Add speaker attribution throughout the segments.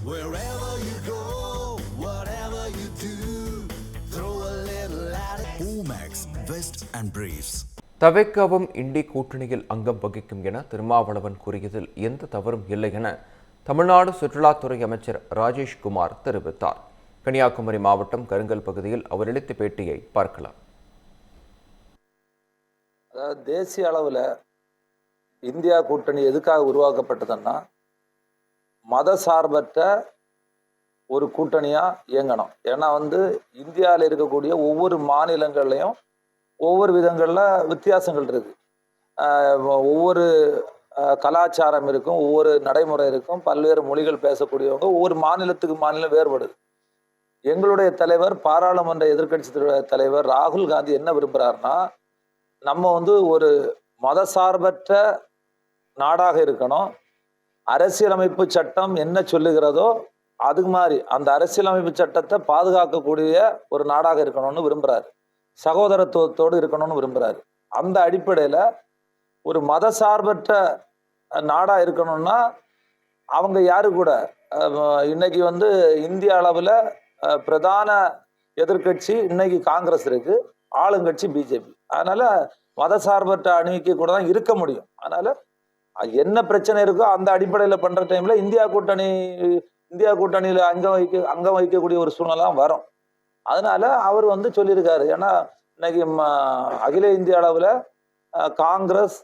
Speaker 1: Wherever you go, whatever you do, throw a little at it. Omax, Vest and Briefs.
Speaker 2: தவிக்கவும் இண்டி கூட்டணியில் அங்கம் வகிக்கும் என திருமாவளவன் கூறியதில் எந்த தவறும் இல்லை என தமிழ்நாடு சுற்றுலாத்துறை அமைச்சர் ராஜேஷ்குமார் தெரிவித்தார். கன்னியாகுமரி மாவட்டம் கருங்கல் பகுதியில் அவர் அளித்த பேட்டியை பார்க்கலாம்.
Speaker 3: அதாவது தேசிய அளவில் இந்தியா கூட்டணி எதுக்காக உருவாக்கப்பட்டதுன்னா மத சார்பற்ற ஒரு கூட்டணியாக இயங்கணும். ஏன்னா இந்தியாவில் இருக்கக்கூடிய ஒவ்வொரு மாநிலங்கள்லையும் ஒவ்வொரு விதங்களில் வித்தியாசங்கள் இருக்குது. ஒவ்வொரு கலாச்சாரம் இருக்கும், ஒவ்வொரு நடைமுறை இருக்கும், பல்வேறு மொழிகள் பேசக்கூடியவங்க, ஒவ்வொரு மாநிலத்துக்கு மாநிலம் வேறுபடுது. எங்களுடைய தலைவர், பாராளுமன்ற எதிர்க்கட்சி தலைவர் ராகுல் காந்தி என்ன விரும்புகிறாருன்னா, நம்ம ஒரு மதசார்பற்ற நாடாக இருக்கணும். அரசியலமைப்பு சட்டம் என்ன சொல்லுகிறதோ அதுக்கு மாதிரி அந்த அரசியலமைப்பு சட்டத்தை பாதுகாக்கக்கூடிய ஒரு நாடாக இருக்கணும்னு விரும்புகிறாரு. சகோதரத்துவத்தோடு இருக்கணும்னு விரும்புகிறாரு. அந்த அடிப்படையில் ஒரு மதசார்பற்ற நாடாக இருக்கணும்னா அவங்க யாரு கூட இன்னைக்கு இந்திய அளவில் பிரதான எதிர்கட்சி இன்னைக்கு காங்கிரஸ் இருக்கு, ஆளுங்கட்சி பிஜேபி. அதனால மதசார்பற்ற அணிக்கு கூட தான் இருக்க முடியும். அதனால என்ன பிரச்சனை இருக்கோ அந்த அடிப்படையில் பண்ற டைம்ல இந்தியா கூட்டணியில அங்கம் வைக்கக்கூடிய ஒரு சூழ்நிலை வரும். அதனால அவர் சொல்லியிருக்காரு. ஏன்னா இன்னைக்கு அகில இந்திய அளவில் காங்கிரஸ்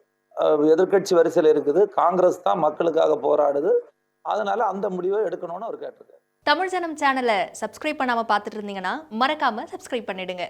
Speaker 3: எதிர்கட்சி வரிசையில் இருக்குது, காங்கிரஸ் தான் மக்களுக்காக போராடுது. அதனால அந்த முடிவை எடுக்கணும்னு அவர் கேட்டிருக்காரு.
Speaker 4: தமிழ் ஜனம் சேனலை சப்ஸ்கிரைப் பண்ணாம பார்த்துட்டு இருந்தீங்கன்னா மறக்காம சப்ஸ்கிரைப் பண்ணிடுங்க.